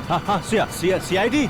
हाँ, CID।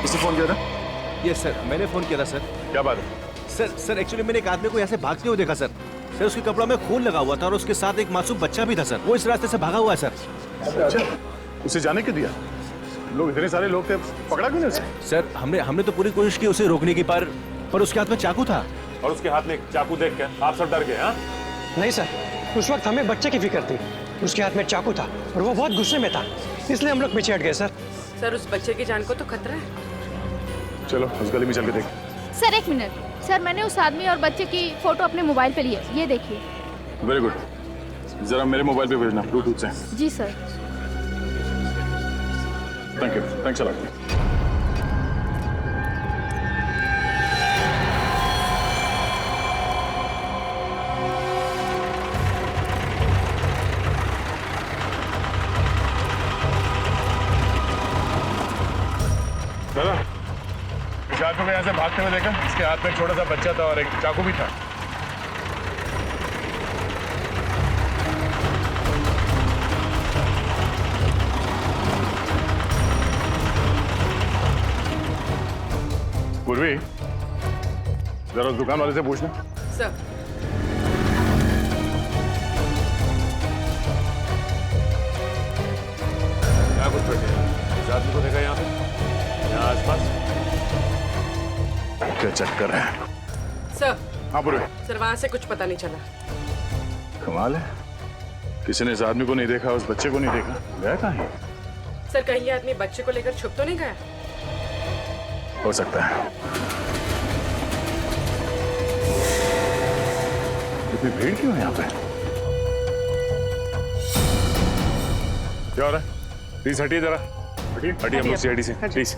किसने फोन किया था? यस सर, मैंने फोन किया था सर। क्या बात है? सर एक्चुअली मैंने एक आदमी को यहाँ से भागते हुए देखा सर। सर उसके कपड़ों में खून लगा हुआ था और उसके साथ एक मासूम बच्चा भी था सर। वो इस रास्ते से भागा हुआ है सर। अच्छा, उसे जाने क्यों दिया? लोग इतने सारे लोग थे, पकड़ा क्यों नहीं उसे? सर हमने तो पूरी कोशिश की उसे रोकने की, पर उसके हाथ में चाकू था। और उसके हाथ में चाकू देख के आप सब डर गए? हाँ, नहीं सर, उस वक्त हमें बच्चे की फिक्र थी। उसके हाथ में चाकू था और वो बहुत गुस्से में था, इसलिए हम लोग पीछे हट गए सर। सर उस बच्चे की जान को तो खतरा है। चलो उस गली में चल के देख। सर एक मिनट सर, मैंने उस आदमी और बच्चे की फोटो अपने मोबाइल पे ली है, ये देखिए। वेरी गुड, जरा मेरे मोबाइल पे भेजना ब्लूटूथ से। जी sir. Thank you, thanks a lot. दादा, इस आदमी को यहाँ से भागते हुए देखा? इसके हाथ में एक छोटा सा बच्चा था और एक चाकू भी था। पूर्वी, जरा उस दुकान वाले से पूछना। सर क्या कुछ बैठे हैं? इस आदमी को देखा यहाँ पे, यहाँ आसपास? क्या चक्कर है? सर हाँ पूर्वी। सर वहाँ से कुछ पता नहीं चला। कमाल है, किसी ने इस आदमी को नहीं देखा, उस बच्चे को नहीं देखा। गया कहाँ है? सर कहीं ये आदमी बच्चे को लेकर छुप तो नहीं गया? हो सकता है। इतनी भीड़ क्यों है यहाँ पे? क्या हो रहा है? प्लीज हटिए जरा, हटिए हटिए हम लोग CID से, प्लीज।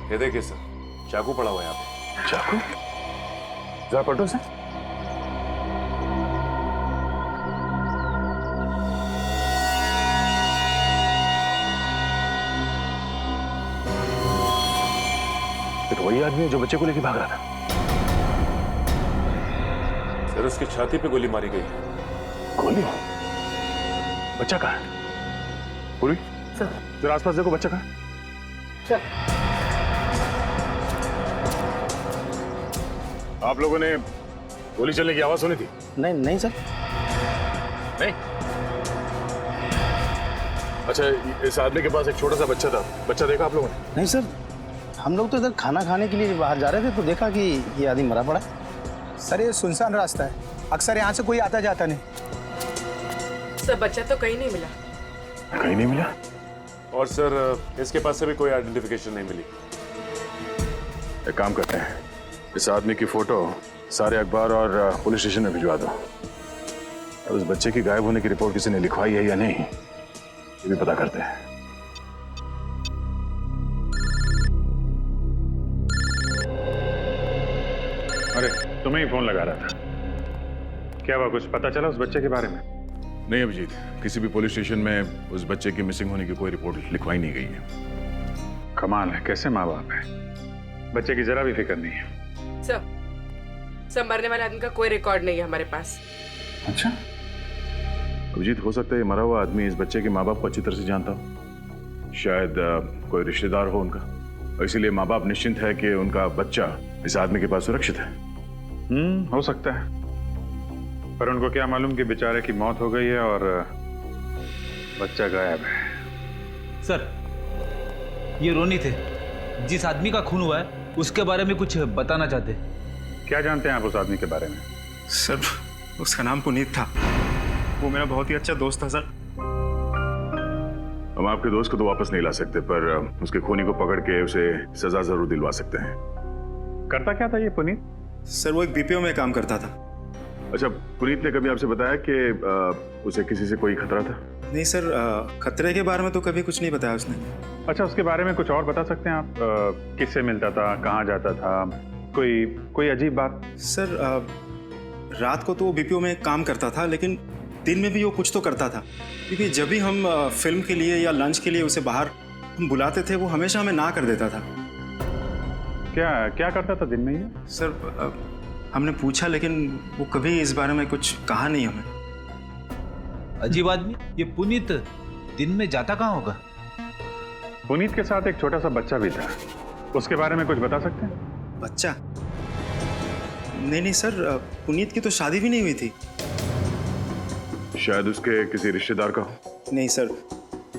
ये देखिए सर, चाकू पड़ा हुआ है यहाँ पे। चाकू? जरा पलटो से। तो वही आदमी है जो बच्चे को लेके भाग रहा था। सर उसकी छाती पे गोली मारी गई। गोली? बच्चा कहाँ है? पूरी सर जरा आसपास देखो, बच्चा कहाँ है? सर आप लोगों ने गोली चलने की आवाज सुनी थी? नहीं सर। नहीं। अच्छा, इस आदमी के पास एक छोटा सा बच्चा था, बच्चा देखा आप लोगों ने? नहीं सर, हम लोग तो इधर खाना खाने के लिए बाहर जा रहे थे तो देखा कि ये आदमी मरा पड़ा है। सर ये सुनसान रास्ता है, अक्सर यहाँ से कोई आता जाता नहीं। सर बच्चा तो कहीं नहीं मिला। कहीं नहीं मिला? और सर इसके पास से भी कोई आइडेंटिफिकेशन नहीं मिली। एक काम करते हैं, इस आदमी की फोटो सारे अखबार और पुलिस स्टेशन में भिजवा दो। और उस बच्चे की गायब होने की रिपोर्ट किसी ने लिखवाई है या नहीं, ये भी पता करते हैं। अरे तुम्हें ही फोन लगा रहा था। क्या हुआ, कुछ पता चला उस बच्चे के बारे में? नहीं अभिजीत, किसी भी पुलिस स्टेशन में उस बच्चे की मिसिंग होने की कोई रिपोर्ट लिखवाई नहीं गई है। कमाल है, कैसे माँ बाप है, बच्चे की जरा भी फिक्र नहीं है। सर मरने वाले आदमी का कोई रिकॉर्ड नहीं है हमारे पास। अच्छा अभिजीत, हो सकता है मरा हुआ आदमी इस बच्चे के माँ बाप को अच्छी तरह से जानता हो। शायद कोई रिश्तेदार हो उनका, और इसीलिए माँ बाप निश्चिंत है कि उनका बच्चा इस आदमी के पास सुरक्षित है। हो सकता है, पर उनको क्या मालूम कि बेचारे की मौत हो गई है और बच्चा गायब है। सर ये रोनी थे, जिस आदमी का खून हुआ है उसके बारे में कुछ बताना चाहते। क्या जानते हैं आप उस आदमी के बारे में? सर उसका नाम पुनीत था, वो मेरा बहुत ही अच्छा दोस्त था सर। हम आपके दोस्त को तो वापस नहीं ला सकते, पर उसके खूनी को पकड़ के उसे सजा जरूर दिलवा सकते हैं। करता क्या था ये पुनीत? सर वो एक बीपीओ में काम करता था। अच्छा, पुनीत ने कभी आपसे बताया कि उसे किसी से कोई खतरा था? नहीं सर, खतरे के बारे में तो कभी कुछ नहीं बताया उसने। अच्छा, उसके बारे में कुछ और बता सकते हैं आप? किससे मिलता था, कहाँ जाता था, कोई अजीब बात? सर रात को तो वो बीपीओ में काम करता था, लेकिन दिन में भी वो कुछ तो करता था, क्योंकि जब भी हम फिल्म के लिए या लंच के लिए उसे बाहर हम बुलाते थे वो हमेशा हमें ना कर देता था। क्या करता था दिन में ये? सर हमने पूछा, लेकिन वो कभी इस बारे में कुछ कहा नहीं हमें। अजीब आदमी। ये पुनीत दिन में जाता कहाँ होगा? पुनीत के साथ एक छोटा सा बच्चा भी था, उसके बारे में कुछ बता सकते हैं? बच्चा? नहीं सर, पुनीत की तो शादी भी नहीं हुई थी। शायद उसके किसी रिश्तेदार का हो। नहीं सर,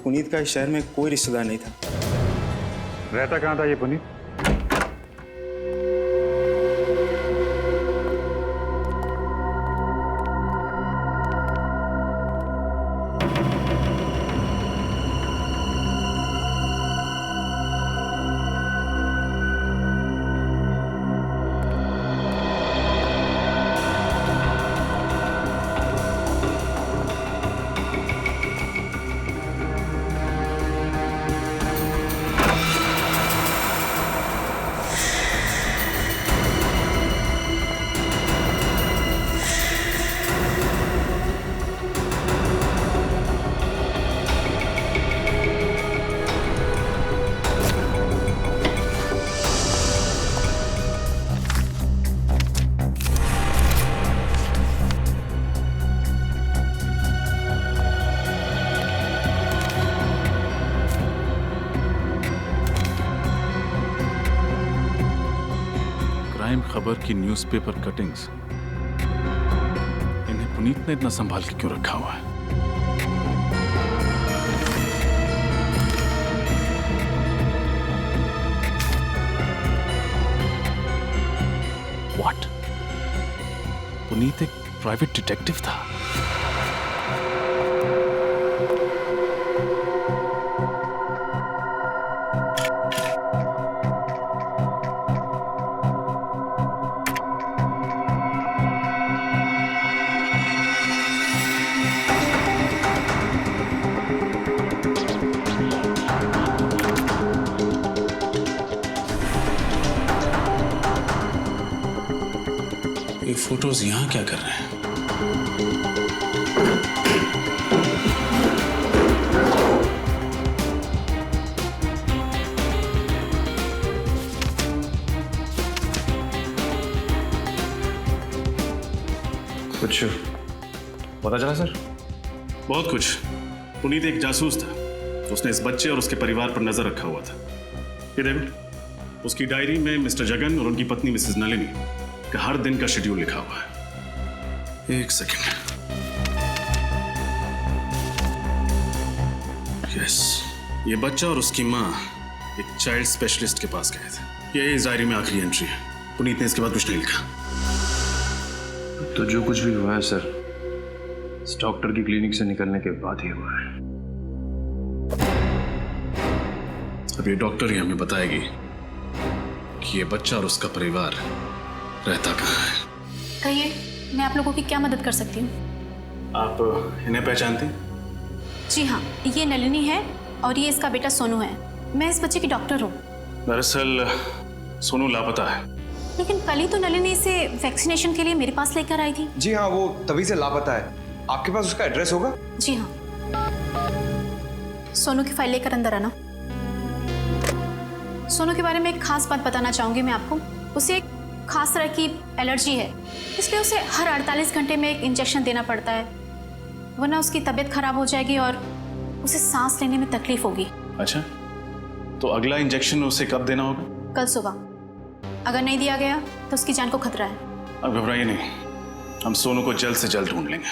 पुनीत का इस शहर में कोई रिश्तेदार नहीं था। रहता कहाँ था ये पुनीत? क्राइम खबर की न्यूज़पेपर कटिंग्स, इन्हें पुनीत ने इतना संभाल के क्यों रखा हुआ है? व्हाट? पुनीत एक प्राइवेट डिटेक्टिव था? ये फोटोज यहाँ क्या कर रहे हैं? कुछ पता चला सर? बहुत कुछ। पुनीत एक जासूस था, उसने इस बच्चे और उसके परिवार पर नजर रखा हुआ था। ये देखो, उसकी डायरी में मिस्टर जगन और उनकी पत्नी मिसेस नलिनी का हर दिन का शेड्यूल लिखा हुआ है। एक सेकंड। यस, ये बच्चा और उसकी माँ एक चाइल्ड स्पेशलिस्ट के पास गए थे। ये इस डायरी में आखिरी एंट्री है। पुनीत ने इसके बाद कुछ नहीं लिखा। तो जो कुछ भी हुआ है सर, इस डॉक्टर की क्लिनिक से निकलने के बाद ही हुआ है। अब ये डॉक्टर ही हमें बताएगी कि ये बच्चा और उसका परिवार रहता कहाँ है। कहिए, मैं आप लोगों की क्या मदद कर सकती हूँ? आप इन्हें पहचानते हैं? जी हाँ, ये नलिनी है और ये इसका बेटा सोनू है। मैं इस बच्चे की डॉक्टर हूँ। दरअसल सोनू लापता है। लेकिन कल ही तो नलिनी इसे वैक्सीनेशन के लिए मेरे पास लेकर आई थी। जी हाँ, वो तभी से लापता है। आपके पास उसका एड्रेस होगा? जी हाँ। सोनू की फाइल लेकर अंदर आना। सोनू के बारे में एक खास बात बताना चाहूंगी मैं आपको। उसे एक खास तरह की एलर्जी है, इसलिए उसे हर 48 घंटे में एक इंजेक्शन देना पड़ता है, वरना उसकी तबीयत खराब हो जाएगी और उसे सांस लेने में तकलीफ होगी। अच्छा, तो अगला इंजेक्शन उसे कब देना होगा? कल सुबह। अगर नहीं दिया गया तो उसकी जान को खतरा है। अब घबराइए नहीं, हम सोनू को जल्द से जल्द ढूंढ लेंगे।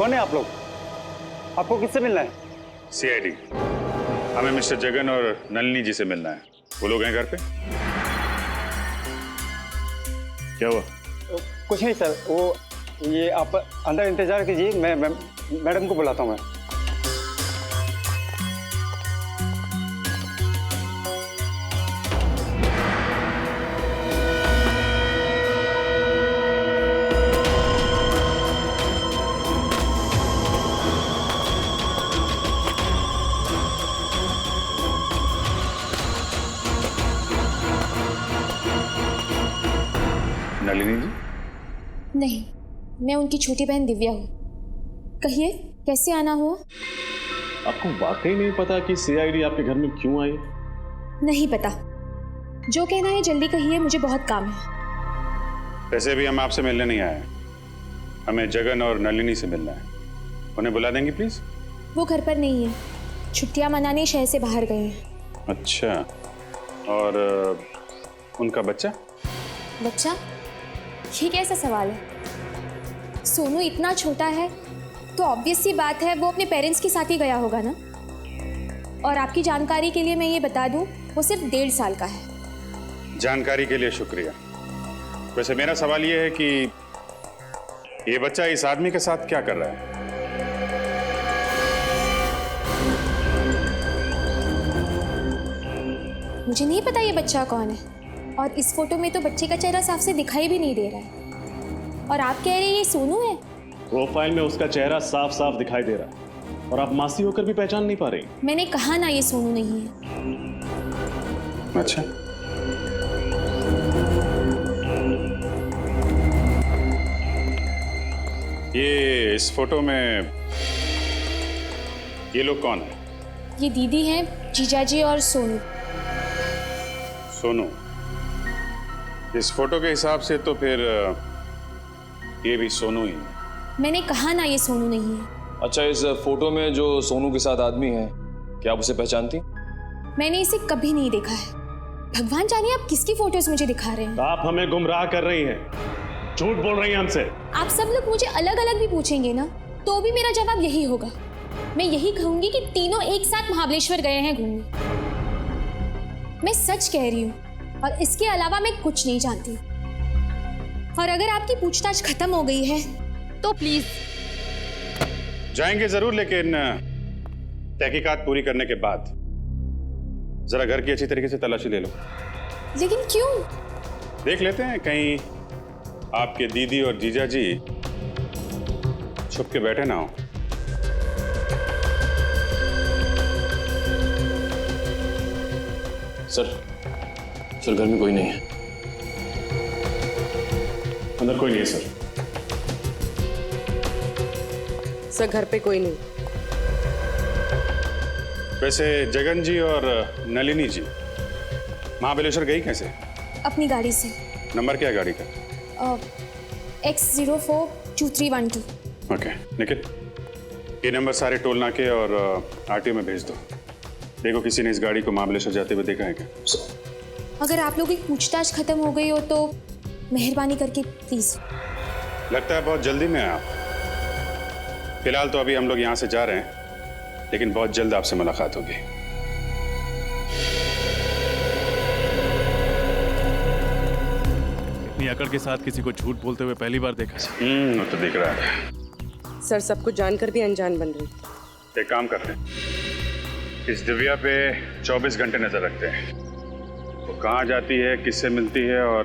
कौन है आप लोग? आपको किससे मिलना है? सीआईडी। हमें मिस्टर जगन और नलिनी जी से मिलना है। वो लोग हैं घर पे? क्या हुआ? कुछ नहीं सर, वो ये आप अंदर इंतजार कीजिए, मैं मैडम को बुलाता हूँ मैं। नलिनी जी? नहीं, मैं उनकी छोटी बहन दिव्या हूँ। कहिए, कैसे आना हुआ? आपको वाकई नहीं पता कि सीआईडी आपके घर में क्यों आई? नहीं पता। जो कहना है जल्दी कहिए, मुझे बहुत काम है। वैसे भी हम आपसे मिलने नहीं आए, हमें जगन और नलिनी से मिलना है। उन्हें बुला देंगे प्लीज? वो घर पर नहीं है, छुट्टियां मनाने शहर से बाहर गए हैं। अच्छा, और उनका बच्चा? बच्चा? ये कैसा सवाल है? सोनू इतना छोटा है तो ऑब्वियस सी बात है वो अपने पेरेंट्स के साथ ही गया होगा ना। और आपकी जानकारी के लिए मैं ये बता दूं, वो सिर्फ 1.5 साल का है। जानकारी के लिए शुक्रिया। वैसे मेरा सवाल ये है कि ये बच्चा इस आदमी के साथ क्या कर रहा है? मुझे नहीं पता ये बच्चा कौन है, और इस फोटो में तो बच्चे का चेहरा साफ से दिखाई भी नहीं दे रहा है। और आप कह रहे हैं ये सोनू है? प्रोफाइल में उसका चेहरा साफ साफ दिखाई दे रहा है और आप मासी होकर भी पहचान नहीं पा रही। मैंने कहा ना ये सोनू नहीं है। अच्छा, ये इस फोटो में ये लोग कौन है? ये दीदी हैं, जीजाजी और सोनू। सोनू? इस फोटो के हिसाब से तो फिर ये भी सोनू ही है। मैंने कहा ना ये सोनू नहीं है। अच्छा, इस फोटो में जो सोनू के साथ आदमी है, क्या आप उसे पहचानती? मैंने इसे कभी नहीं देखा है। भगवान जाने आप किसकी फोटोज मुझे दिखा रहे हैं। आप हमें गुमराह कर रही हैं, झूठ बोल रही हैं हमसे। आप सब लोग मुझे अलग अलग भी पूछेंगे ना तो भी मेरा जवाब यही होगा। मैं यही कहूंगी कि तीनों एक साथ महाबलेश्वर गए हैं घूमने। मैं सच कह रही हूँ और इसके अलावा मैं कुछ नहीं जानती। और अगर आपकी पूछताछ खत्म हो गई है तो प्लीज। जाएंगे जरूर, लेकिन तहकीकात पूरी करने के बाद जरा घर की अच्छी तरीके से तलाशी ले लो। लेकिन क्यों? देख लेते हैं कहीं आपके दीदी और जीजा जी छुप के बैठे ना हो। सर घर में कोई नहीं है। अंदर कोई नहीं है सर। सर घर पे कोई नहीं। वैसे जगन जी और नलिनी जी महाबलेश्वर गई कैसे? अपनी गाड़ी से। नंबर क्या है गाड़ी का? X042312। ओके, निखिल ये नंबर सारे टोल नाके और आरटीओ में भेज दो। देखो किसी ने इस गाड़ी को महाबलेश्वर जाते हुए देखा है क्या? अगर आप लोगों की पूछताछ खत्म हो गई हो तो मेहरबानी करके प्लीज। लगता है बहुत जल्दी में आप। फिलहाल तो अभी हम लोग यहाँ से जा रहे हैं, लेकिन बहुत जल्द आपसे मुलाकात होगी। इतनी अकड़ के साथ किसी को झूठ बोलते हुए पहली बार देखा। वो तो दिख रहा है। सर सब कुछ जानकर भी अनजान बन रही। एक काम करते हैं, इस दिव्या पे 24 घंटे नजर रखते हैं। वो कहाँ जाती है, किससे मिलती है और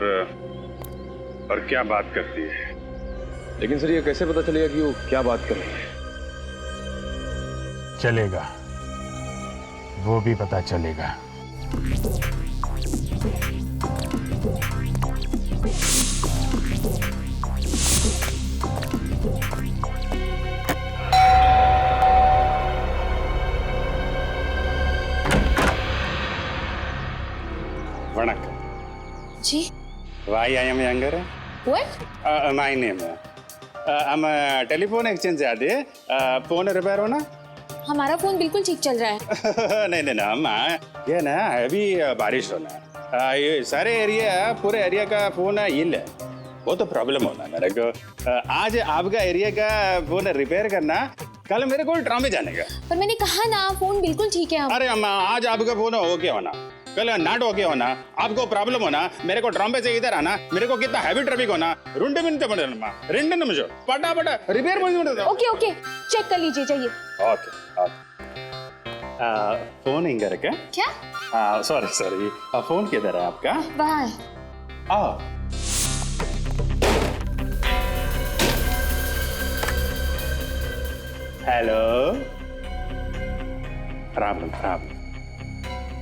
क्या बात करती है। लेकिन सर ये कैसे पता चलेगा कि वो क्या बात कर रही है? चलेगा, वो भी पता चलेगा। वणक्कम जी। Why I am younger? What? My name. हम टेलीफोन एक्सचेंज आते हैं। फोन रिपेयर हो ना? हमारा फोन बिल्कुल ठीक चल रहा है। नहीं नहीं ना, हम ये ना अभी बारिश होना। ये सारे एरिया, पूरे एरिया का फोन हिल है। वो तो प्रॉब्लम होना मेरे को। आज आपका एरिया का फोन रिपेयर करना, कल मेरे को ट्रामे जाने का। पर मैंने कहा ना फोन बिल्कुल ठीक है। अरे अम्मा, आज आपका फोन ओके होना, कल नॉट ओके होना, आपको प्रॉब्लम होना, मेरे को ट्रामे से इधर आना, मेरे को कितना हैवी ट्रैफिक होना, 2 मिनट पड़े 2 निमिषம் पटापट रिपेयर பண்ணி ओके ओके चेक कर लीजिए, चाहिए। ओके फोन इंग रखे क्या? सॉरी फोन किधर है आपका? वहाँ है। हेलो, राम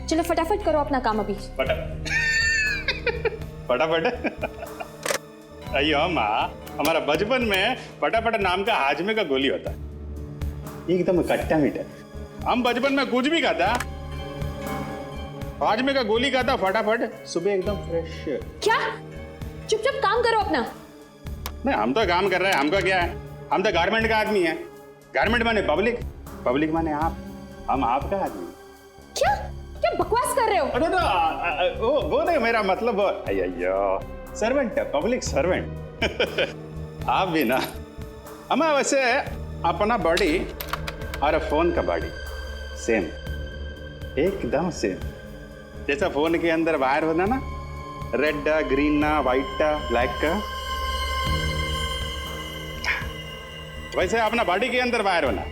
चलो फटाफट करो अपना काम अभी। फटाफट अयो माँ, हमारा बचपन में फटाफट नाम का हाजमे का गोली होता, एकदम खट्टा मीठा। हम बचपन में कुछ भी खाता, हाजमे का गोली खाता, फटाफट सुबह एकदम फ्रेश। क्या? चुपचाप काम करो अपना। नहीं, हम तो काम कर रहे हैं, हमको क्या है, हम तो गारमेंट का आदमी है। गारमेंट माने पब्लिक, पब्लिक माने आप, हम आपका आदमी। क्या क्या बकवास कर रहे हो? अरे तो वो नहीं, मेरा मतलब अयो सर्वेंट है, पब्लिक सर्वेंट। आप भी ना, हमें वैसे अपना बॉडी और फोन का बॉडी सेम, एकदम सेम। जैसा फोन के अंदर वायर होता ना, रेड ग्रीन व्हाइट ब्लैक का, वैसे अपना बॉडी के अंदर वायर होना,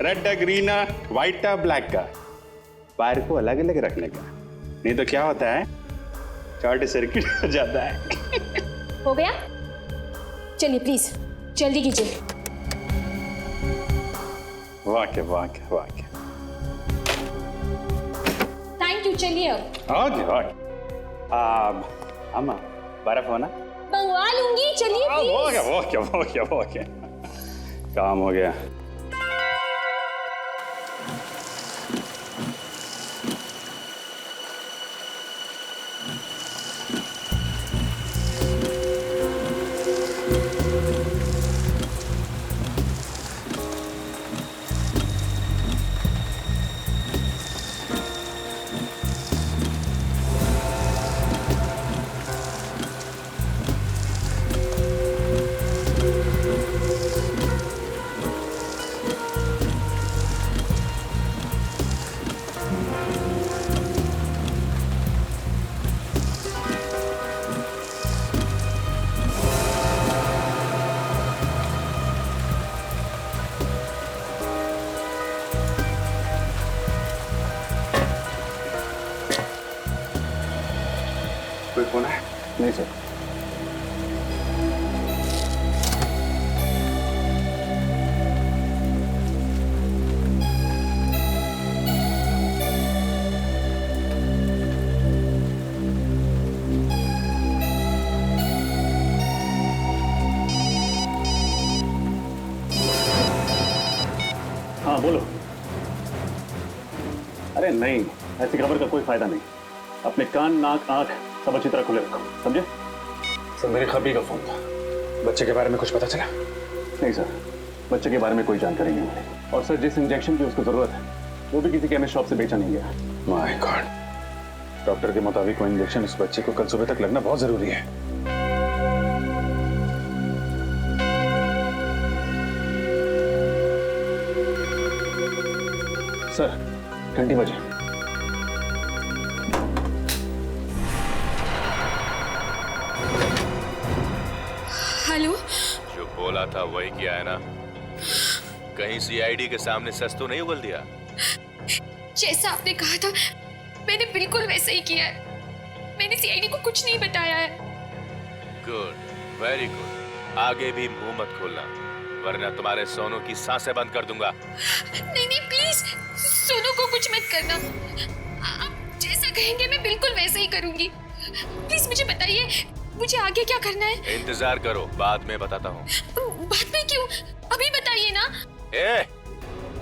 रेड ग्रीन व्हाइट ब्लैक का। वायर को अलग अलग रखने का, नहीं तो क्या होता है, शॉर्ट सर्किट हो जाता है। हो गया? चलिए प्लीज जल्दी कीजिए। वाह थैंक यू, चलिए अब। ओके अम्मा बर्फ होना मंगवा लूंगी, चलिए प्लीज। ओके काम हो गया। कोई फोन है? नहीं सर। हाँ बोलो। अरे नहीं, ऐसी खबर का कोई फायदा नहीं। अपने कान नाक आंख सब अच्छी तरह खुले रखो, समझे? सर मेरे खबरी का फोन था, बच्चे के बारे में कुछ पता चला? नहीं सर, बच्चे के बारे में कोई जानकारी नहीं मिली। और सर जिस इंजेक्शन की उसको जरूरत है वो भी किसी केमिस्ट शॉप से बेचा नहीं गया। माय गॉड, डॉक्टर के मुताबिक वो इंजेक्शन इस बच्चे को कल सुबह तक लगना बहुत जरूरी है। सर घंटी बजे। हेलो, जो बोला था वही किया है ना? कहीं सीआईडी के सामने सच तो नहीं उगल दिया? जैसा आपने कहा था मैंने बिल्कुल वैसा ही किया है। मैंने सीआईडी को कुछ नहीं बताया है। Good, very good. आगे भी मुंह मत खोलना, वरना तुम्हारे सोनू की सांसें बंद कर दूंगा। नहीं नहीं प्लीज, सोनू को कुछ मत करना। आप जैसा कहेंगे मैं बिल्कुल वैसा ही करूंगी। प्लीज मुझे बताइए, मुझे आगे क्या करना है? इंतजार करो, बाद में बताता हूँ। बाद में क्यों? अभी बताइए ना। ए,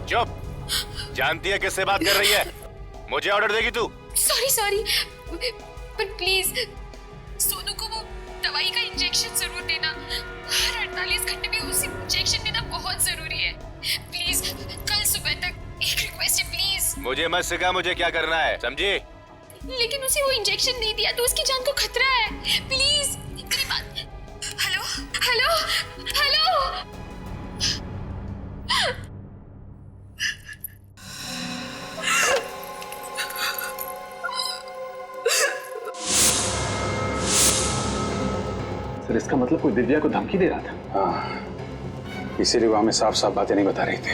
चुप। जानती है किससे बात कर रही है? मुझे ऑर्डर देगी तू? सॉरी, पर प्लीज सोनू को वो दवाई का इंजेक्शन जरूर देना। हर 48 घंटे में उसे इंजेक्शन देना बहुत जरूरी है। प्लीज कल सुबह तक, एक रिक्वेस्ट है प्लीज। मुझे मत सिखा मुझे क्या करना है, समझी? लेकिन उसे वो इंजेक्शन नहीं दिया तो उसकी जान को खतरा है। प्लीज मेरी बात। सर इसका मतलब कोई दिव्या को धमकी दे रहा था। हाँ, इसीलिए वो हमें साफ साफ बातें नहीं बता रही थी।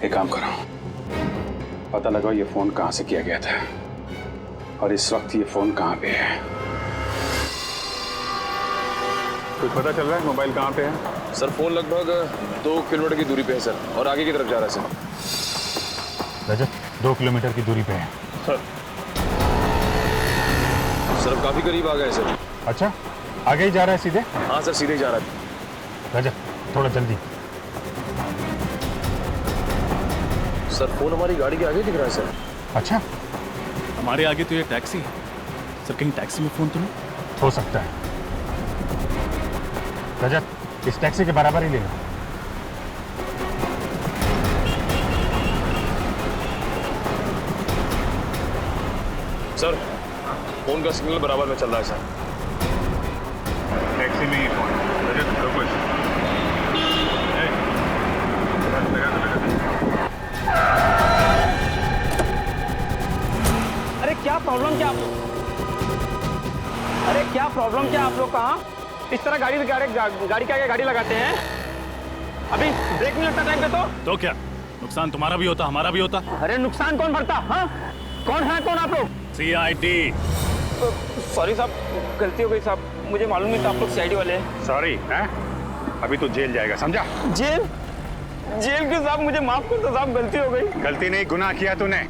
एक काम करो, पता लगाओ ये फोन कहाँ से किया गया था और इस वक्त ये फोन कहाँ पे है। कुछ पता चल रहा है मोबाइल कहाँ पे है? सर फोन लगभग 2 किलोमीटर की दूरी पे है सर, और आगे की तरफ जा रहा है सर। रजत 2 किलोमीटर की दूरी पे है। सर अब काफी करीब आ गए सर। अच्छा, आगे ही जा रहा है सीधे? हाँ सर, सीधे ही जा रहा है। रजत थोड़ा जल्दी। सर फोन हमारी गाड़ी के आगे दिख रहा है सर। अच्छा, हमारे आगे तो ये टैक्सी है सर, कहीं टैक्सी में फोन तो नहीं? हो सकता है। रजत, इस टैक्सी के बराबर ही ले लो। सर फोन का सिग्नल बराबर में चल रहा है सर। टैक्सी में ही फोन। रजत रुको। अरे क्या प्रॉब्लम क्या आप लोग? अरे क्या प्रॉब्लम क्या आप लोग? कहाँ इस तरह गाड़ी के आगे गाड़ी लगाते हैं? अभी ब्रेक नहीं लगता टाइम पे तो क्या नुकसान तुम्हारा भी होता, हमारा भी होता? अरे नुकसान कौन भरता? हाँ, कौन है कौन आप लोग? CID। सॉरी साहब, गलती हो गई साहब, मुझे मालूम नहीं था आप लोग CID वाले हैं। सॉरी है, अभी तो जेल जाएगा, समझा? जेल? जेल क्यों साहब? मुझे माफ कर दो साहब, गलती हो गई। गलती नहीं, गुनाह किया तूने।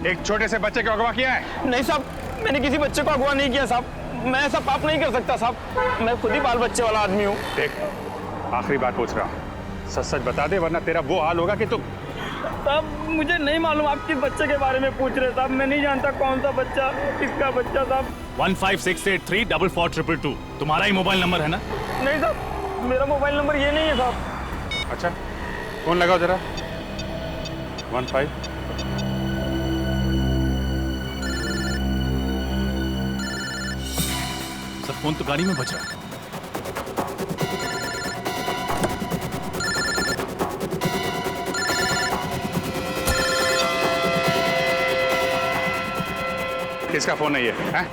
एक छोटे से बच्चे को अगवा किया है। नहीं साहब, मैंने किसी बच्चे को अगवा नहीं किया साहब। मैं ऐसा पाप नहीं कर सकता साहब, मैं खुद ही बाल बच्चे वाला आदमी हूँ। देख, आखिरी बात पूछ रहा हूँ, सच सच बता दे वरना तेरा वो हाल होगा कि तू। साहब मुझे नहीं मालूम आप किस बच्चे के बारे में पूछ रहे साहब, मैं नहीं जानता कौन सा बच्चा, किसका बच्चा साहब। 1568322222 तुम्हारा ही मोबाइल नंबर है ना? नहीं साहब, मेरा मोबाइल नंबर ये नहीं है साहब। अच्छा, फोन लगाओ जरा। 15। सर फोन तो गाड़ी में बज रहा है। किसका फोन है ये? हैं?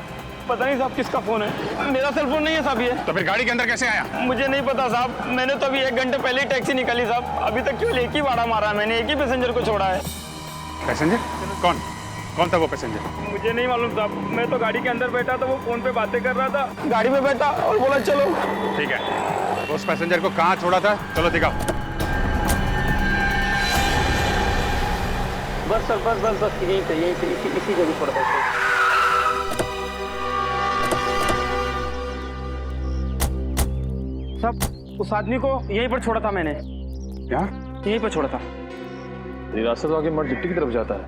पता नहीं साहब किसका फोन है, मेरा सेल फोन नहीं है साहब ये। तो फिर गाड़ी के अंदर कैसे आया? मुझे नहीं पता साहब, मैंने तो अभी 1 घंटे पहले ही टैक्सी निकाली साहब, अभी तक केवल एक ही भाड़ा मारा है मैंने, एक ही पैसेंजर को छोड़ा है। पैसेंजर? कौन था वो पैसेंजर? मुझे नहीं मालूम साहब, मैं तो गाड़ी के अंदर बैठा था, वो फोन पे बातें कर रहा था, गाड़ी में बैठा और बोला चलो। ठीक है, उस पैसेंजर को कहाँ छोड़ा था? चलो दिखाओ। बस सर, बस यहीं पे इसी जगह पर बस। साहब उस आदमी को यहीं पर छोड़ा था मैंने। क्या? यहीं पर छोड़ा था। ये रास्ता तो आगे मठ जिट्टी की तरफ जाता है,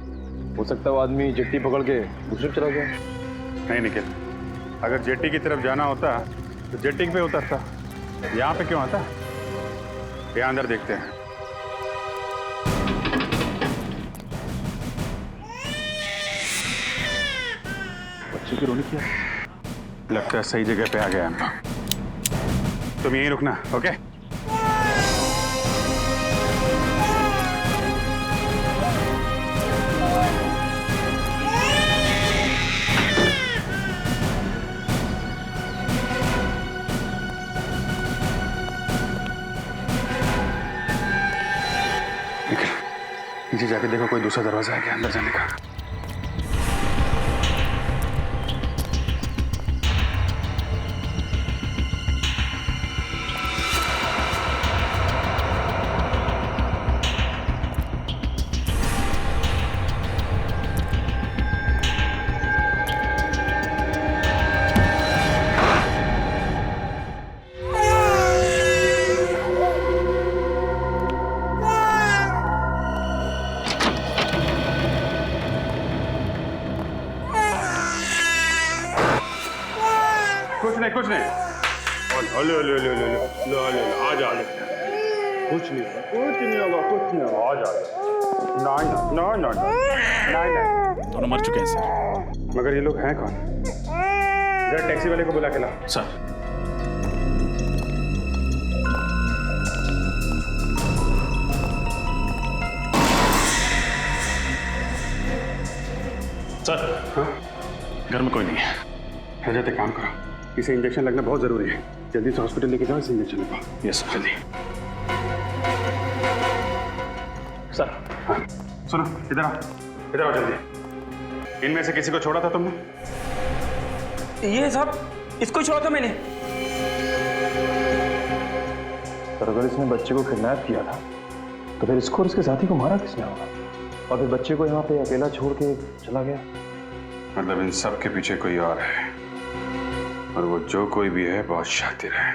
हो सकता है वो आदमी जिट्टी पकड़ के दूसरी तरफ चला गया। नहीं निखिल, अगर जेटी की तरफ जाना होता तो जेटी पे उतरता, यहाँ पे क्यों आता? यहाँ अंदर देखते हैं। बच्चे की रोनी क्या? लगता है सही जगह पे आ गया हम लोग। तुम यहीं रुकना, ओके? नीचे जाके देखो कोई दूसरा दरवाजा है क्या अंदर जाने का। कुछ नहीं, आ जा, कुछ नहीं होगा, आ जा। नहीं। दोनों मर चुके हैं सर। मगर ये लोग हैं कौन? जरा टैक्सी वाले को बुला के ला। सर हाँ? घर में कोई नहीं है। रजत एक काम करो, इसे इंजेक्शन लगना बहुत जरूरी है। जल्दी से हॉस्पिटल लेके जाओ, इस इंजेक्शन लगवाओ। यस सर, जल्दी। सर हाँ सुनो, इधर आओ जल्दी। इनमें से किसी को छोड़ा था तुमने? ये साहब, इसको छोड़ा था मैंने। पर अगर इसने बच्चे को किडनैप किया था तो फिर इसको और इसके साथी को मारा किसने होगा? और फिर बच्चे को यहाँ पे अकेला छोड़ के चला गया। मतलब इन सब के पीछे कोई और है, और वो जो कोई भी है बहुत शातिर है।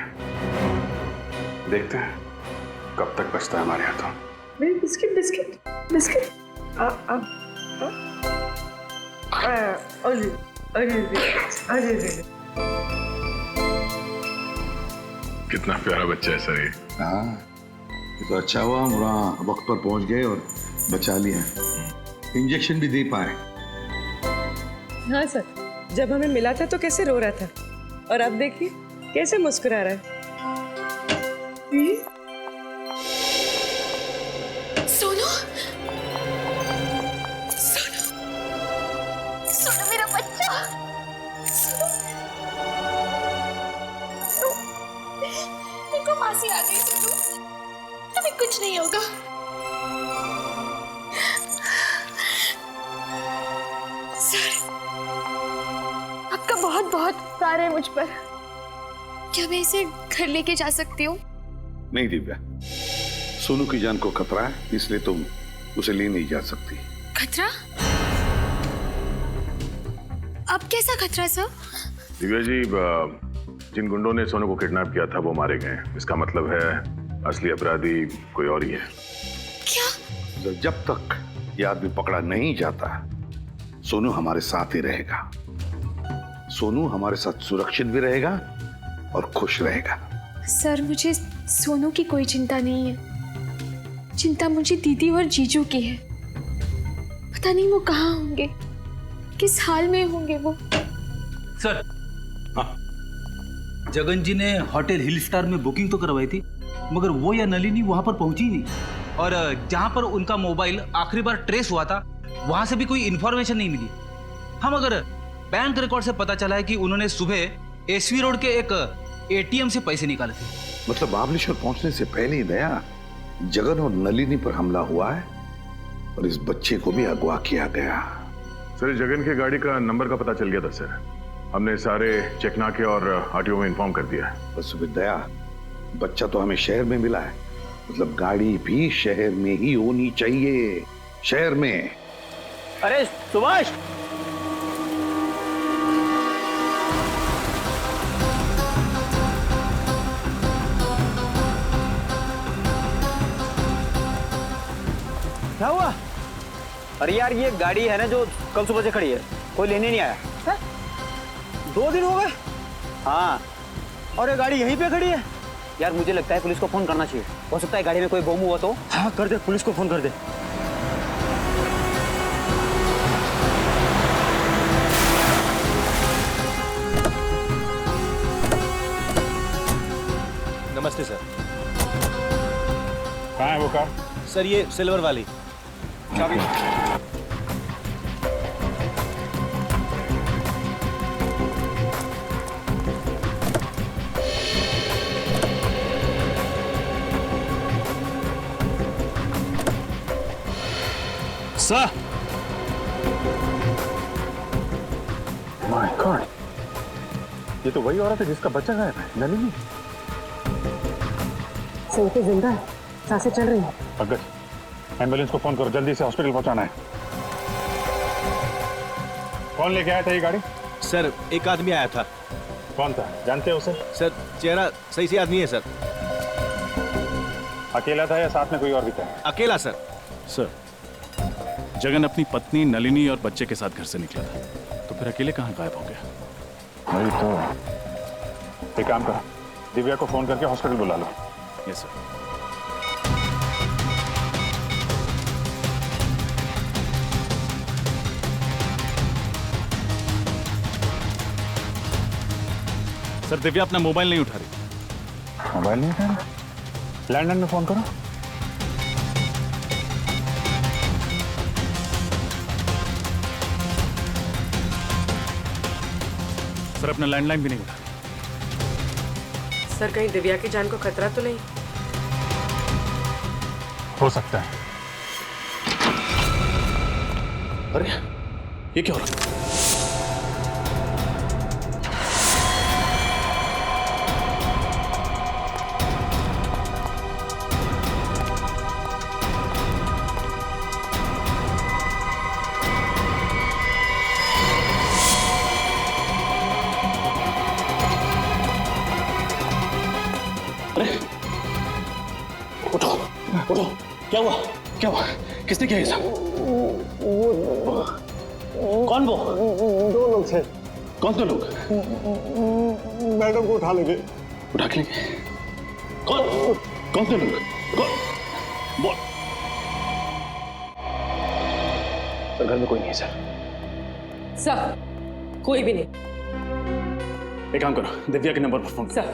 देखते हैं कब तक बचता है हमारे हाथों। मेरी बिस्किट बिस्किट बिस्किट कितना प्यारा बच्चा है सर ये। हाँ, ये तो अच्छा हुआ हम वहाँ वक्त पर पहुंच गए और बचा लिया, इंजेक्शन भी दे पाए। हाँ सर, जब हमें मिला था तो कैसे रो रहा था, और अब देखिए कैसे मुस्कुरा रहा है। सोनू, सोनू, सोनू मेरा बच्चा, देखो मासी आ गई। सोनू, तुम्हें कुछ नहीं होगा। सर, आपका बहुत बहुत प्यार है मुझ पर। क्या मैं इसे घर लेके जा सकती हूँ? नहीं दिव्या, सोनू की जान को खतरा है, इसलिए तुम उसे ले नहीं जा सकती। खतरा? अब कैसा खतरा सर? दिव्या जी, जिन गुंडों ने सोनू को किडनैप किया था वो मारे गए। इसका मतलब है असली अपराधी कोई और ही है। क्या? जब तक ये आदमी पकड़ा नहीं जाता, सोनू हमारे साथ ही रहेगा। सोनू हमारे साथ सुरक्षित भी रहेगा और खुश रहेगा। सर, मुझे सोनू की कोई चिंता नहीं है। चिंता मुझे दीदी और जीजू की है। पता नहीं वो कहाँ होंगे, किस हाल में होंगे वो। सर, जगन जी ने होटल हिल स्टार में बुकिंग तो करवाई थी, मगर वो या नलिनी वहां पर पहुंची नहीं, और जहां पर उनका मोबाइल आखिरी बार ट्रेस हुआ था वहां से भी कोई इंफॉर्मेशन नहीं मिली। हम अगर बैंक रिकॉर्ड से पता चला है कि उन्होंने सुबह एसवी रोड के एक एटीएम से पैसे निकाले थे। मतलब महाबलेश्वर पहुंचने से पहले ही दया जगन और नलिनी पर हमला हुआ है और इस बच्चे को भी अगवा किया गया। सर, जगन की गाड़ी का नंबर का पता चल गया था सर। हमने सारे चेकनाके और आरटीओ में इन्फॉर्म कर दिया है। बस दया, बच्चा तो हमें शहर में मिला है, मतलब गाड़ी भी शहर में ही होनी चाहिए। शहर में। अरे सुभाष, क्या हुआ? अरे यार, ये गाड़ी है ना जो कल सुबह से खड़ी है, कोई लेने नहीं आया है? 2 दिन हो गए। हाँ, और ये गाड़ी यहीं पे खड़ी है। यार मुझे लगता है पुलिस को फोन करना चाहिए, हो सकता है गाड़ी में कोई बम हुआ तो। हाँ कर दे, पुलिस को फोन कर दे। नमस्ते सर। कहाँ है वो कार? सर, ये सिल्वर वाली। चाबी। सर, माय गॉड, ये तो वही औरत है जिसका बच्चा गायब है, नलिनी। सही पे जिंदा है, सांसें चल रही हैं। अगर एम्बुलेंस को फोन करो, जल्दी से हॉस्पिटल पहुंचाना है। कौन लेके आया था ये गाड़ी? सर, एक आदमी आया था। कौन था, जानते हो उसे? सर, चेहरा सही से आदमी है सर। अकेला था या साथ में कोई और भी था? अकेला सर। सर, जगन अपनी पत्नी नलिनी और बच्चे के साथ घर से निकला था, तो फिर अकेले कहाँ गायब हो गया? वही तो। एक काम करो, दिव्या को फोन करके हॉस्पिटल बुला लो। Yes sir. सर, दिव्या अपना मोबाइल नहीं उठा रही। मोबाइल नहीं उठा रही? लैंडलाइन में फोन करो। सर, अपना लैंडलाइन भी नहीं उठा सर कहीं दिव्या की जान को खतरा तो नहीं? हो सकता है। अरे ये क्या हो रहा है? उठो उठो, क्या हुआ? क्या हुआ? किसने किया ये सब? कौन वो? दो लोग थे। कौन से लोग? मैडम को उठा लेंगे। उठा के लेंगे? कौन से लोग? बोल। सर घर में कोई नहीं है सर। सर कोई भी नहीं। एक काम करो, दिव्या के नंबर पर फोन सर।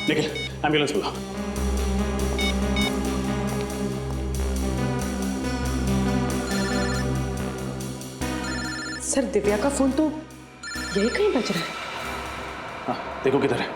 निखिल एम्बुलेंस बुलाओ। सर दिव्या का फोन तो यही कहीं बज रहा है। हाँ देखो किधर है।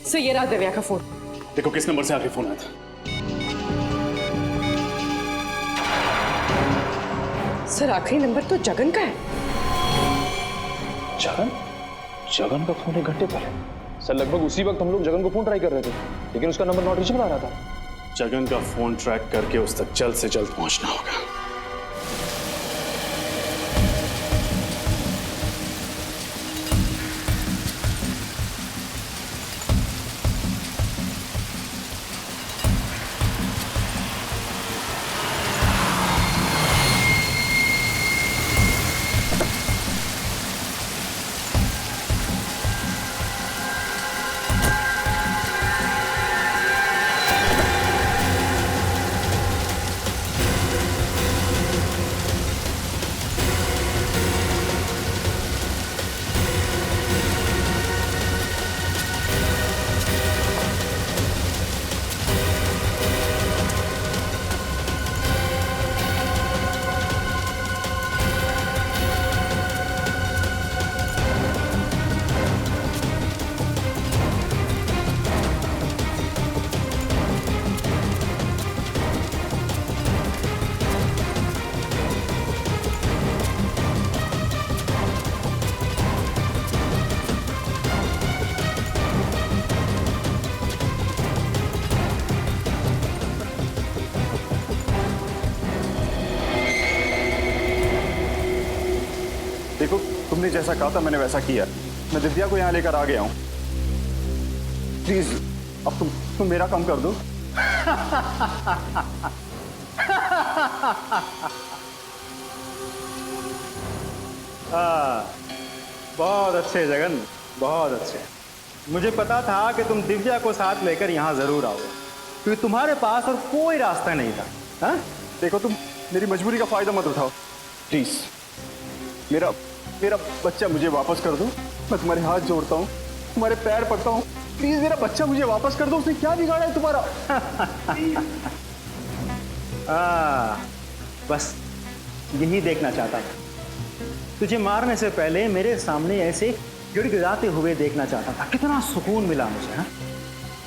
सर ये रहा दिव्या का फोन। देखो किस नंबर से आखिरी फोन आया था। सर आखिरी नंबर तो जगन का है। जगन? जगन का फोन 1 घंटे पहले। सर लगभग उसी वक्त हम लोग जगन को फोन ट्राई कर रहे थे, लेकिन उसका नंबर नॉट रीचेबल आ रहा था। जगन का फोन ट्रैक करके उस तक जल्द से जल्द पहुंचना होगा। देखो तुमने जैसा कहा था मैंने वैसा किया। मैं दिव्या को यहाँ लेकर आ गया हूँ। प्लीज अब तुम मेरा काम कर दो। बहुत अच्छे जगन, बहुत अच्छे। मुझे पता था कि तुम दिव्या को साथ लेकर यहाँ जरूर आओगे, क्योंकि तुम्हारे पास और कोई रास्ता नहीं था। हाँ? देखो तुम मेरी मजबूरी का फायदा मत उठाओ प्लीज। मेरा बच्चा मुझे वापस कर दो। मैं तुम्हारे हाथ जोड़ता हूँ, तुम्हारे पैर पड़ता हूँ, प्लीज मेरा बच्चा मुझे वापस कर दो। उसने क्या बिगाड़ा है तुम्हारा? बस यही देखना चाहता था। तुझे मारने से पहले मेरे सामने ऐसे गिड़गिड़ाते हुए देखना चाहता था। कितना सुकून मिला मुझे। हाँ?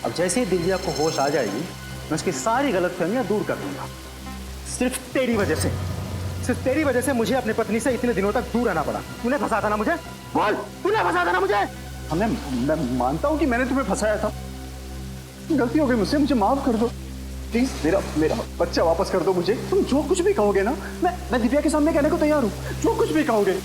अब जैसे ही दिव्या को होश आ जाएगी मैं उसकी सारी गलतफहमियां दूर कर दूंगा। सिर्फ तेरी वजह से मुझे अपनी पत्नी से इतने दिनों तक दूर रहना पड़ा। तूने फंसा था ना मुझे? बोल, तूने फंसा था ना मुझे? मैं मानता हूं कि मैंने तुम्हें फंसाया था। गलती हो गई मुझसे, मुझे माफ कर दो प्लीज। मेरा बच्चा वापस कर दो मुझे। तुम जो कुछ भी कहोगे ना, मैं दिव्या के सामने कहने को तैयार हूं। जो कुछ भी कहोगे।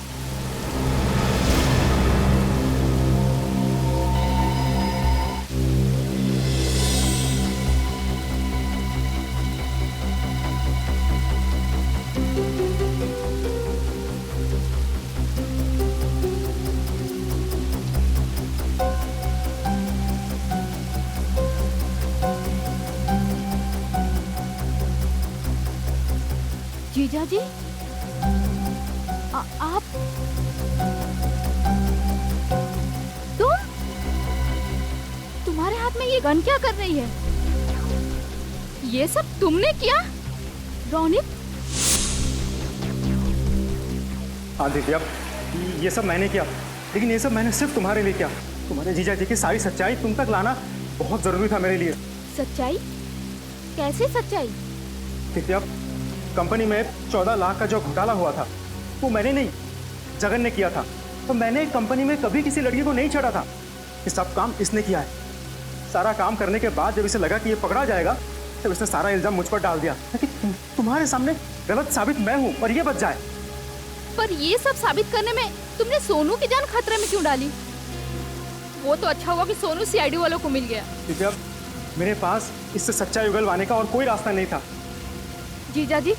जीजा जी आप तुम्हारे हाथ में ये गन क्या कर रही है? ये सब तुमने किया रोनित? हाँ दिव्या, ये सब मैंने किया, लेकिन ये सब मैंने सिर्फ तुम्हारे लिए किया। तुम्हारे जीजा जी की सारी सच्चाई तुम तक लाना बहुत जरूरी था मेरे लिए। सच्चाई? कैसे सच्चाई? दिव्या, कंपनी में 14 लाख का जो घोटाला हुआ था वो मैंने नहीं, जगन ने किया था। तो मैंने कंपनी में कभी किसी लड़की को नहीं छेड़ा था। ये सब काम इसने किया है। सारा काम करने के बाद जब इसे लगा कि ये पकड़ा जाएगा तब इसने सारा इल्जाम मुझ पर डाल दिया ताकि तुम्हारे सामने गलत साबित मैं हूँ और ये बच जाए। पर ये सब साबित करने में तुमने सोनू की जान खतरे में क्यों डाली? वो तो अच्छा हुआ कि सोनू सीआईडी वालों को मिल गया। क्योंकि अब मेरे पास इससे सच्चाई उगलवाने का और कोई रास्ता नहीं था। जीजा जी,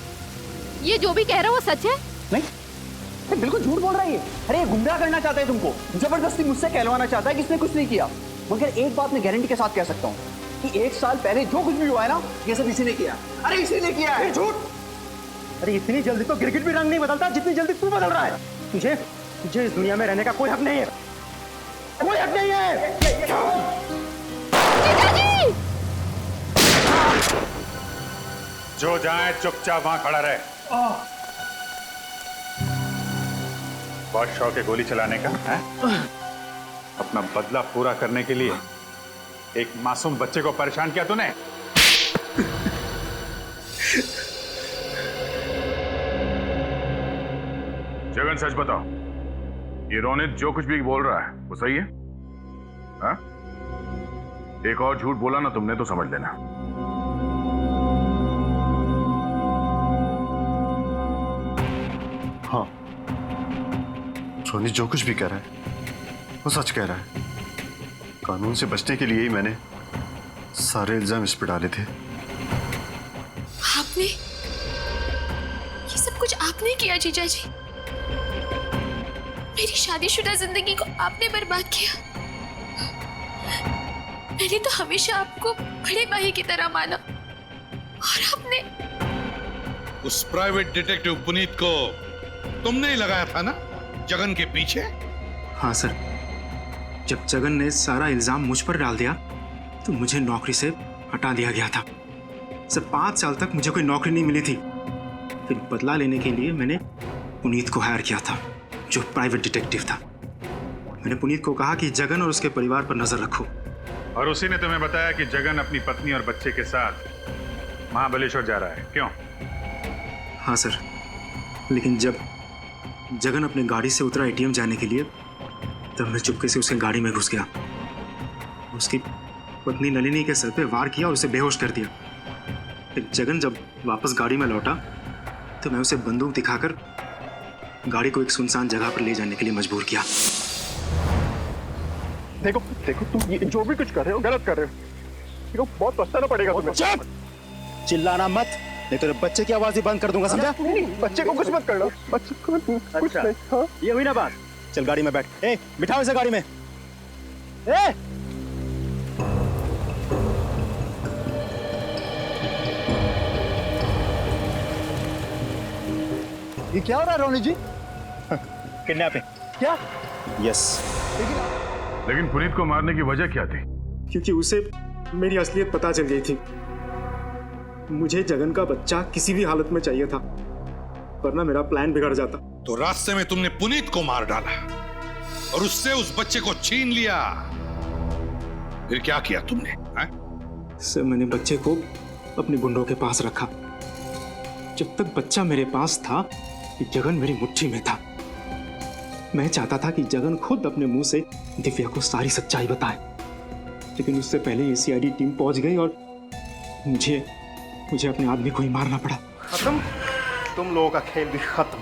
ये जो भी कह रहा है वो सच है? नहीं, बिल्कुल झूठ बोल रही है। अरे ये गुमराह करना चाहता है तुमको, जबरदस्ती मुझसे कहलवाना चाहता है कि इसने कुछ नहीं किया। मगर एक बात मैं गारंटी के साथ कह सकता हूँ कि 1 साल पहले जो कुछ भी हुआ है ना, ये सब इसी ने किया। अरे इसी ने किया है। झूठ! अरे इतनी जल्दी तो गिरगिट भी रंग नहीं बदलता जितनी जल्दी तू बदल रहा है। तुझे इस दुनिया में रहने का कोई हक नहीं है। कोई हक नहीं है। जो जाए चुपचाप वहां खड़ा रहे। बहुत शौक है गोली चलाने का है? अपना बदला पूरा करने के लिए एक मासूम बच्चे को परेशान किया तूने। जगन, सच बताओ, ये रोनित जो कुछ भी बोल रहा है वो सही है? हाँ? एक और झूठ बोला ना तुमने तो समझ लेना। हाँ, रोनित जो कुछ भी कह रहा है वो सच कह रहा है। कानून से बचने के लिए ही मैंने सारे इल्जाम इस पर डाले थे। आपने ये सब कुछ आपने किया जीजा जी। मेरी शादीशुदा जिंदगी को आपने बर्बाद किया। मैंने तो हमेशा आपको बड़े भाई की तरह माना और आपने उस प्राइवेट डिटेक्टिव पुनीत को तुमने ही लगाया था ना जगन के पीछे? हाँ सर, जब जगन ने सारा इल्जाम मुझ पर डाल दिया तो मुझे नौकरी से हटा दिया गया था। सर 5 साल तक मुझे कोई नौकरी नहीं मिली थी। फिर बदला लेने के लिए मैंने पुनीत को हायर किया था, जो प्राइवेट डिटेक्टिव था। मैंने पुनीत को कहा कि जगन और उसके परिवार पर नजर रखो। और उसी ने तुम्हें बताया कि जगन अपनी पत्नी और बच्चे के साथ महाबलेश्वर जा रहा है, क्यों? हाँ सर, लेकिन जब जगन अपने गाड़ी से उतरा एटीएम जाने के लिए तब मैं चुपके से उसके गाड़ी में घुस गया। उसकी पत्नी नलिनी के सर पे वार किया और उसे बेहोश कर दिया। फिर जगन जब वापस गाड़ी में लौटा तो मैं उसे बंदूक दिखाकर गाड़ी को एक सुनसान जगह पर ले जाने के लिए मजबूर किया। देखो देखो, तुम ये जो भी कुछ कर रहे हो गलत कर रहे हो। देखो, बहुत पछताना पड़ेगा तुम्हें। चिल्लाना मत, नहीं तो बच्चे की आवाज ही बंद कर दूंगा, समझा? नहीं, बच्चे को कुछ मत करना। बच्चे को कुछ नहीं। हाँ? ये हुई ना बात। चल गाड़ी में बैठ। ए, बिठाओ इसे गाड़ी में। ए! ये क्या हो रहा है रोनित जी? किडनैपिंग। क्या? यस। लेकिन पुनीत को मारने की वजह क्या थी? क्योंकि उसे मेरी असलियत पता चल गई थी। मुझे जगन का बच्चा किसी भी हालत में चाहिए था, वरना मेरा प्लान बिगड़ जाता। तो रास्ते में तुमने पुनीत को मार डाला और उससे उस बच्चे को छीन लिया। फिर क्या किया तुमने? सर, मैंने बच्चे को अपने गुंडों के पास रखा। जब तक बच्चा मेरे पास था कि जगन मेरी मुट्ठी में था। मैं चाहता था कि जगन खुद अपने मुंह से दिव्या को सारी सच्चाई बताए, लेकिन उससे पहले ये सीआईडी टीम पहुंच गई और मुझे अपने आदमी को ही मारना पड़ा। खत्म, तुम लोगों का खेल भी खत्म।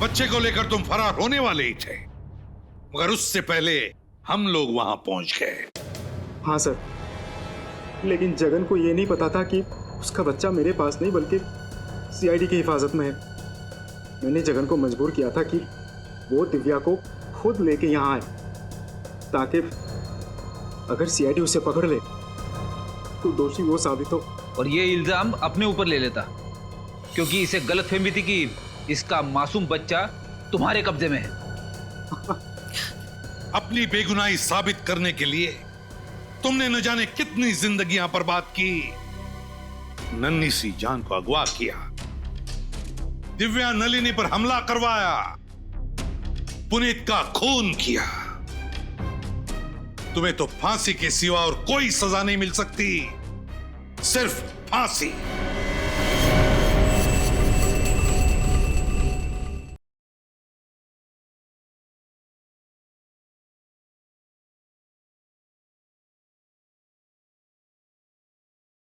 बच्चे को लेकर तुम फरार होने वाले ही थे, मगर उससे पहले हम लोग वहां पहुंच गए। हाँ सर, लेकिन जगन को ये नहीं पता था कि उसका बच्चा मेरे पास नहीं बल्कि सीआईडी की हिफाजत में है। मैंने जगन को मजबूर किया था कि वो दिव्या को खुद लेके यहाँ आए, ताकि अगर सीआईडी उसे पकड़ ले तो दोषी वो साबित हो। और ये इल्जाम अपने ऊपर ले लेता, क्योंकि इसे गलतफहमी थी कि इसका मासूम बच्चा तुम्हारे कब्जे में है। अपनी बेगुनाही साबित करने के लिए तुमने न जाने कितनी जिंदगियां बर्बाद की, नन्ही सी जान को अगवा किया, दिव्या नलिनी पर हमला करवाया, पुनीत का खून किया। तुम्हें तो फांसी के सिवा और कोई सजा नहीं मिल सकती, सिर्फ फांसी।